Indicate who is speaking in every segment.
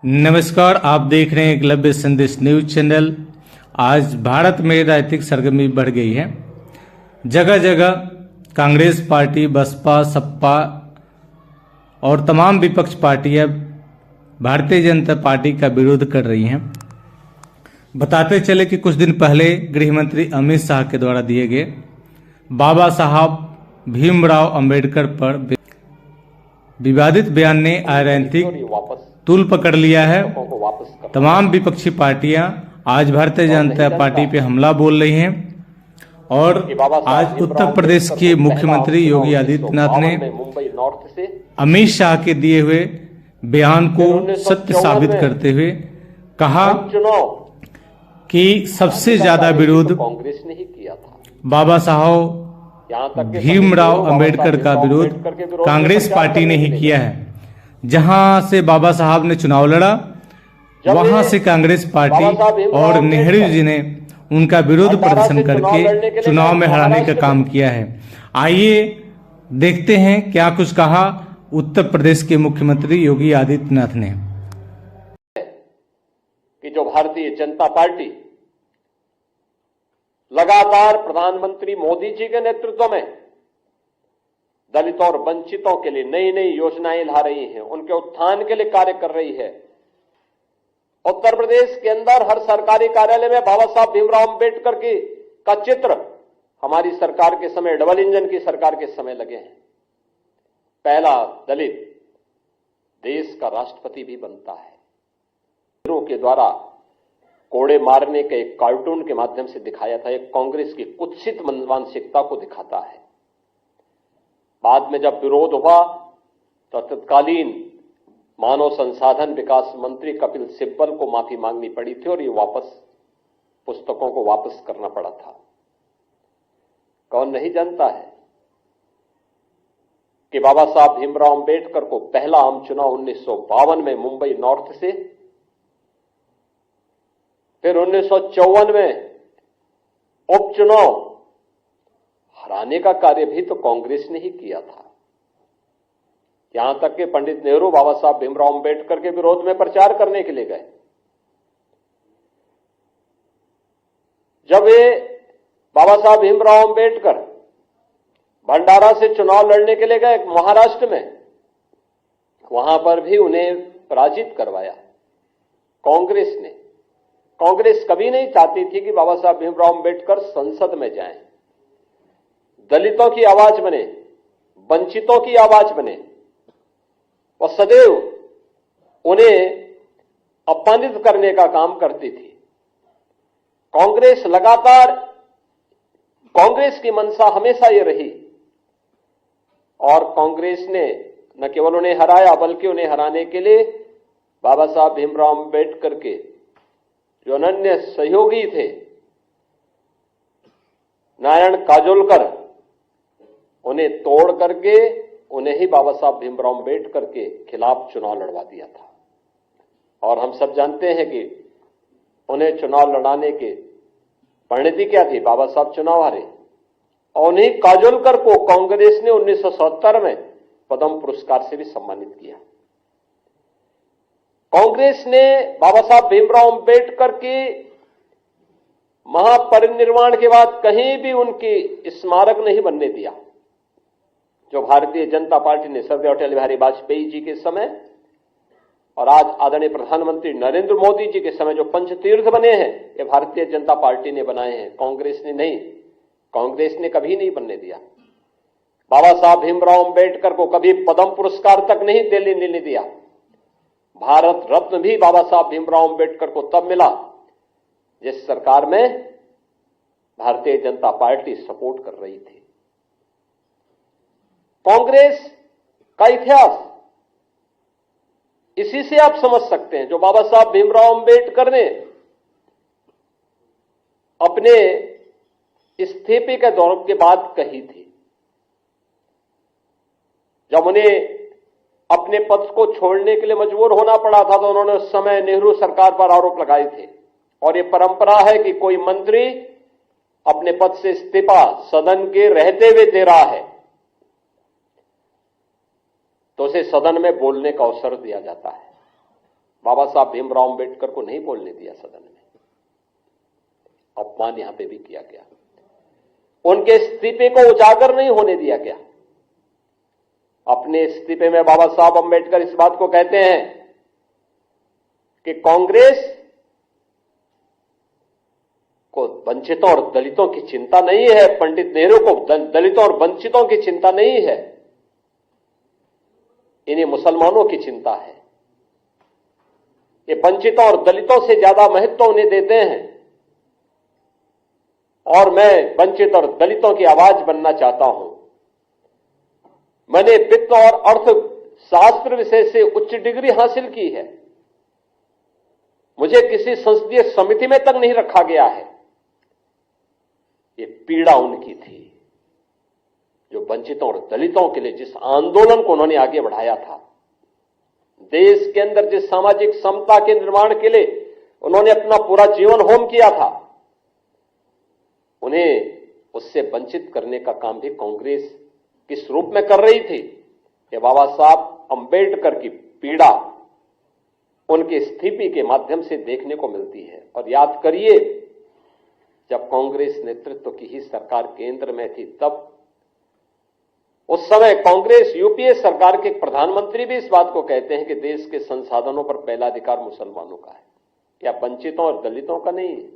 Speaker 1: नमस्कार, आप देख रहे हैं एकलव्य संदेश न्यूज चैनल। आज भारत में राजनीतिक सरगर्मी बढ़ गई है। जगह जगह कांग्रेस पार्टी, बसपा, सपा और तमाम विपक्ष पार्टियां भारतीय जनता पार्टी का विरोध कर रही हैं। बताते चले कि कुछ दिन पहले गृह मंत्री अमित शाह के द्वारा दिए गए बाबा साहब भीमराव अंबेडकर पर विवादित बयान ने राजनीतिक तूल पकड़ लिया है। तमाम विपक्षी पार्टियां आज भारतीय जनता पार्टी पे हमला बोल रही हैं और आज उत्तर प्रदेश के मुख्यमंत्री योगी आदित्यनाथ ने अमित शाह के दिए हुए बयान को सत्य साबित करते हुए कहा कि सबसे ज्यादा विरोध
Speaker 2: कांग्रेस ने ही किया था।
Speaker 1: बाबा साहब भीमराव अंबेडकर का विरोध कांग्रेस पार्टी ने ही किया है। जहां से बाबा साहब ने चुनाव लड़ा, वहां से कांग्रेस पार्टी और नेहरू जी ने उनका विरोध प्रदर्शन करके चुनाव में हराने का काम किया है। आइए देखते हैं क्या कुछ कहा उत्तर प्रदेश के मुख्यमंत्री योगी आदित्यनाथ ने।
Speaker 2: कि जो भारतीय जनता पार्टी लगातार प्रधानमंत्री मोदी जी के नेतृत्व में दलितों और वंचितों के लिए नई नई योजनाएं ला रही है, उनके उत्थान के लिए कार्य कर रही है। उत्तर प्रदेश के अंदर हर सरकारी कार्यालय में बाबा साहब भीमराव अंबेडकर का चित्र हमारी सरकार के समय, डबल इंजन की सरकार के समय लगे हैं। पहला दलित देश का राष्ट्रपति भी बनता है। के द्वारा कोड़े मारने के एक कार्टून के माध्यम से दिखाया था। एक कांग्रेस की कुत्सित मानसिकता को दिखाता है। बाद में जब विरोध हुआ तो तत्कालीन मानव संसाधन विकास मंत्री कपिल सिब्बल को माफी मांगनी पड़ी थी और ये पुस्तकों को वापस करना पड़ा था। कौन नहीं जानता है कि बाबा साहब भीमराव अंबेडकर को पहला आम चुनाव 1952 में मुंबई नॉर्थ से, फिर 1954 में उपचुनाव हराने का कार्य भी तो कांग्रेस ने ही किया था। यहां तक कि पंडित नेहरू बाबा साहब भीमराव अंबेडकर के विरोध में प्रचार करने के लिए गए। जब वे बाबा साहब भीमराव अंबेडकर भंडारा से चुनाव लड़ने के लिए गए महाराष्ट्र में, वहां पर भी उन्हें पराजित करवाया कांग्रेस ने। कांग्रेस कभी नहीं चाहती थी कि बाबा साहब भीमराव अंबेडकर संसद में जाएं, दलितों की आवाज बने, वंचितों की आवाज बने। और सदैव उन्हें अपमानित करने का काम करती थी। कांग्रेस की मंशा हमेशा ये रही और कांग्रेस ने न केवल उन्हें हराया बल्कि उन्हें हराने के लिए बाबा साहब भीमराव अंबेडकर के जो अनन्य सहयोगी थे नारायण काजोलकर, उन्हें तोड़ करके उन्हें ही बाबा साहब भीमराव अंबेडकर के खिलाफ चुनाव लड़वा दिया था। और हम सब जानते हैं कि उन्हें चुनाव लड़ाने के परिणति क्या थी। बाबा साहब चुनाव हारे और उन्हीं काजोलकर को कांग्रेस ने 1970 में पद्म पुरस्कार से भी सम्मानित किया। कांग्रेस ने बाबा साहब भीमराव अंबेडकर के महापरिनिर्वाण के बाद कहीं भी उनकी स्मारक नहीं बनने दिया। जो भारतीय जनता पार्टी ने स्वर्गीय अटल बिहारी वाजपेयी जी के समय और आज आदरणीय प्रधानमंत्री नरेंद्र मोदी जी के समय जो पंचतीर्थ बने हैं, ये भारतीय जनता पार्टी ने बनाए हैं, कांग्रेस ने नहीं। कांग्रेस ने कभी नहीं बनने दिया। बाबा साहब भीमराव अंबेडकर को कभी पद्म पुरस्कार तक नहीं देने दिया। भारत रत्न भी बाबा साहब भीमराव अंबेडकर को तब मिला जिस सरकार में भारतीय जनता पार्टी सपोर्ट कर रही थी। कांग्रेस का इतिहास इसी से आप समझ सकते हैं। जो बाबा साहब भीमराव अंबेडकर ने अपने इस्तीफे के दौर के बाद कही थी, जब उन्हें अपने पद को छोड़ने के लिए मजबूर होना पड़ा था, तो उन्होंने उस समय नेहरू सरकार पर आरोप लगाए थे। और यह परंपरा है कि कोई मंत्री अपने पद से इस्तीफा सदन के रहते हुए दे रहा है तो उसे सदन में बोलने का अवसर दिया जाता है। बाबा साहब भीमराव अंबेडकर को नहीं बोलने दिया सदन में, अपमान यहां पे भी किया गया। उनके इस्तीफे को उजागर नहीं होने दिया गया। अपने इस्तीफे में बाबा साहब अंबेडकर इस बात को कहते हैं कि कांग्रेस को वंचितों और दलितों की चिंता नहीं है, पंडित नेहरू को दलितों और वंचितों की चिंता नहीं है, इन्हें मुसलमानों की चिंता है। ये वंचितों और दलितों से ज्यादा महत्व उन्हें देते हैं और मैं वंचित और दलितों की आवाज बनना चाहता हूं। मैंने वित्त और अर्थशास्त्र विषय से उच्च डिग्री हासिल की है, मुझे किसी संसदीय समिति में तक नहीं रखा गया है। ये पीड़ा उनकी थी जो वंचितों और दलितों के लिए जिस आंदोलन को उन्होंने आगे बढ़ाया था, देश के अंदर जिस सामाजिक समता के निर्माण के लिए उन्होंने अपना पूरा जीवन होम किया था, उन्हें उससे वंचित करने का काम भी कांग्रेस किस रूप में कर रही थी कि बाबा साहब अंबेडकर की पीड़ा उनके इस्तीफे के माध्यम से देखने को मिलती है। और याद करिए, जब कांग्रेस नेतृत्व की ही सरकार केंद्र में थी, तब उस समय कांग्रेस यूपीए सरकार के प्रधानमंत्री भी इस बात को कहते हैं कि देश के संसाधनों पर पहला अधिकार मुसलमानों का है, या वंचितों और दलितों का नहीं है।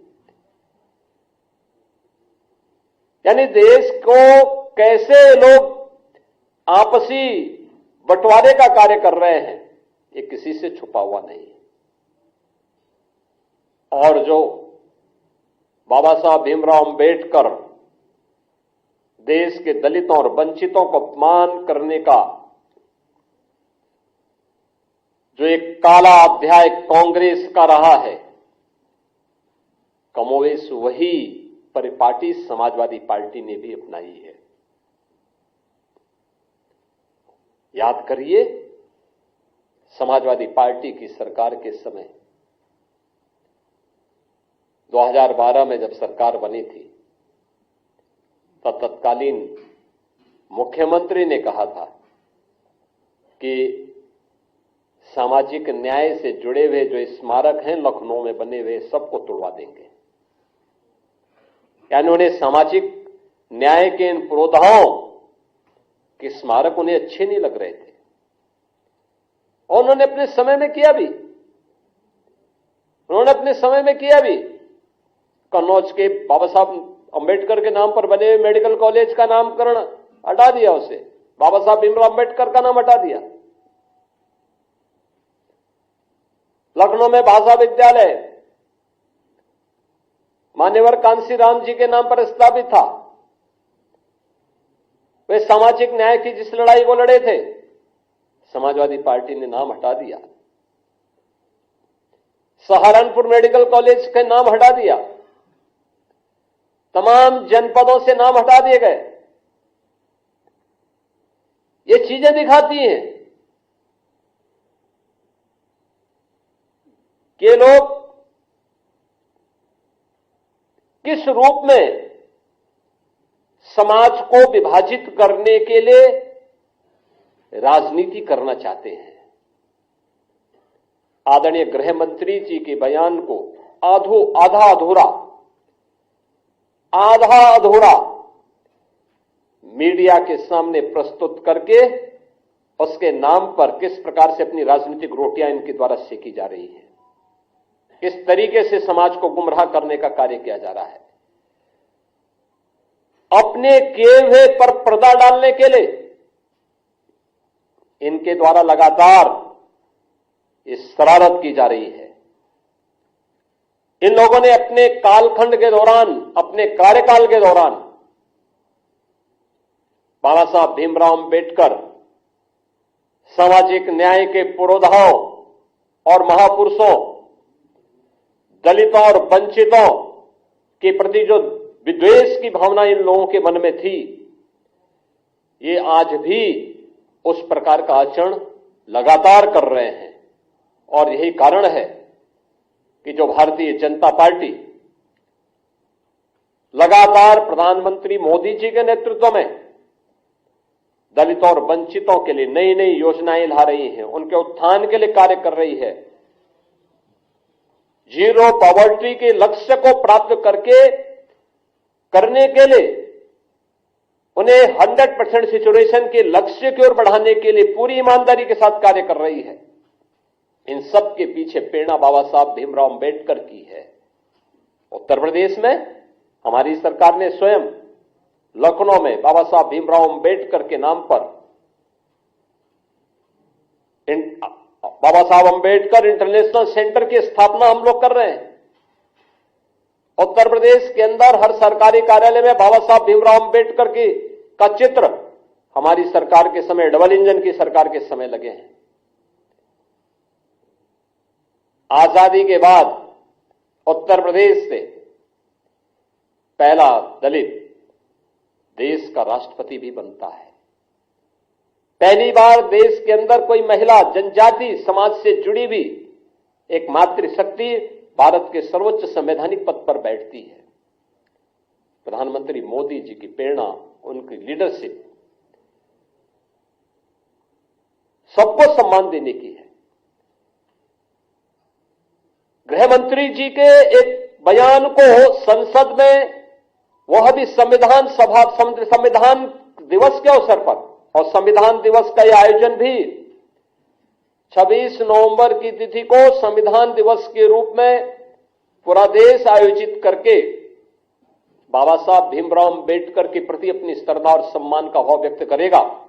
Speaker 2: यानी देश को कैसे लोग आपसी बंटवारे का कार्य कर रहे हैं, ये किसी से छुपा हुआ नहीं है। और जो बाबा साहब भीमराव अंबेडकर देश के दलितों और वंचितों को अपमान करने का जो एक काला अध्याय कांग्रेस का रहा है, कमोवेश वही परिपाटी समाजवादी पार्टी ने भी अपनाई है। याद करिए, समाजवादी पार्टी की सरकार के समय 2012 में जब सरकार बनी थी, तब तत्कालीन मुख्यमंत्री ने कहा था कि सामाजिक न्याय से जुड़े हुए जो स्मारक हैं लखनऊ में बने हुए, सबको तोड़वा देंगे। यानी उन्हें सामाजिक न्याय के इन पुरोधाओं के स्मारक उन्हें अच्छे नहीं लग रहे थे, और उन्होंने अपने समय में किया भी। कन्नौज के बाबा साहब अंबेडकर के नाम पर बने हुए मेडिकल कॉलेज का नामकरण हटा दिया, उसे बाबा साहब भीमराव अंबेडकर का नाम हटा दिया। लखनऊ में भाषा विद्यालय मान्यवर कांशीराम जी के नाम पर स्थापित था। वे सामाजिक न्याय की जिस लड़ाई वो लड़े थे, समाजवादी पार्टी ने नाम हटा दिया। सहारनपुर मेडिकल कॉलेज का नाम हटा दिया, तमाम जनपदों से नाम हटा दिए गए। ये चीजें दिखाती हैं कि लोग किस रूप में समाज को विभाजित करने के लिए राजनीति करना चाहते हैं। आदरणीय गृह मंत्री जी के बयान को आधा अधूरा मीडिया के सामने प्रस्तुत करके उसके नाम पर किस प्रकार से अपनी राजनीतिक रोटियां इनके द्वारा सेकी जा रही है, किस तरीके से समाज को गुमराह करने का कार्य किया जा रहा है। अपने किए हुए पर पर्दा डालने के लिए इनके द्वारा लगातार इस शरारत की जा रही है। इन लोगों ने अपने कालखंड के दौरान, अपने कार्यकाल के दौरान बाबा साहब भीमराव अंबेडकर सामाजिक न्याय के पुरोधाओं और महापुरुषों, दलितों और वंचितों के प्रति जो विद्वेष की भावना इन लोगों के मन में थी, ये आज भी उस प्रकार का आचरण लगातार कर रहे हैं। और यही कारण है कि जो भारतीय जनता पार्टी लगातार प्रधानमंत्री मोदी जी के नेतृत्व में दलितों और वंचितों के लिए नई नई योजनाएं ला रही है, उनके उत्थान के लिए कार्य कर रही है, जीरो पॉवर्टी के लक्ष्य को प्राप्त करने के लिए उन्हें 100% सिचुएशन के लक्ष्य की ओर बढ़ाने के लिए पूरी ईमानदारी के साथ कार्य कर रही है। इन सब के पीछे प्रेरणा बाबा साहब भीमराव अंबेडकर की है। उत्तर प्रदेश में हमारी सरकार ने स्वयं लखनऊ में बाबा साहब भीमराव अंबेडकर के नाम पर बाबा साहब अंबेडकर इंटरनेशनल सेंटर की स्थापना हम लोग कर रहे हैं। उत्तर प्रदेश के अंदर हर सरकारी कार्यालय में बाबा साहब भीमराव अंबेडकर का चित्र हमारी सरकार के समय, डबल इंजन की सरकार के समय लगे हैं। आजादी के बाद उत्तर प्रदेश से पहला दलित देश का राष्ट्रपति भी बनता है। पहली बार देश के अंदर कोई महिला जनजाति समाज से जुड़ी भी एक मातृशक्ति भारत के सर्वोच्च संवैधानिक पद पर बैठती है। प्रधानमंत्री मोदी जी की प्रेरणा, उनकी लीडरशिप सबको सम्मान देने की है। गृह मंत्री जी के एक बयान को संसद में, वह भी संविधान दिवस के अवसर पर, और संविधान दिवस का यह आयोजन भी 26 नवंबर की तिथि को संविधान दिवस के रूप में पूरा देश आयोजित करके बाबा साहब भीमराव अंबेडकर के प्रति अपनी श्रद्धा और सम्मान का भाव व्यक्त करेगा।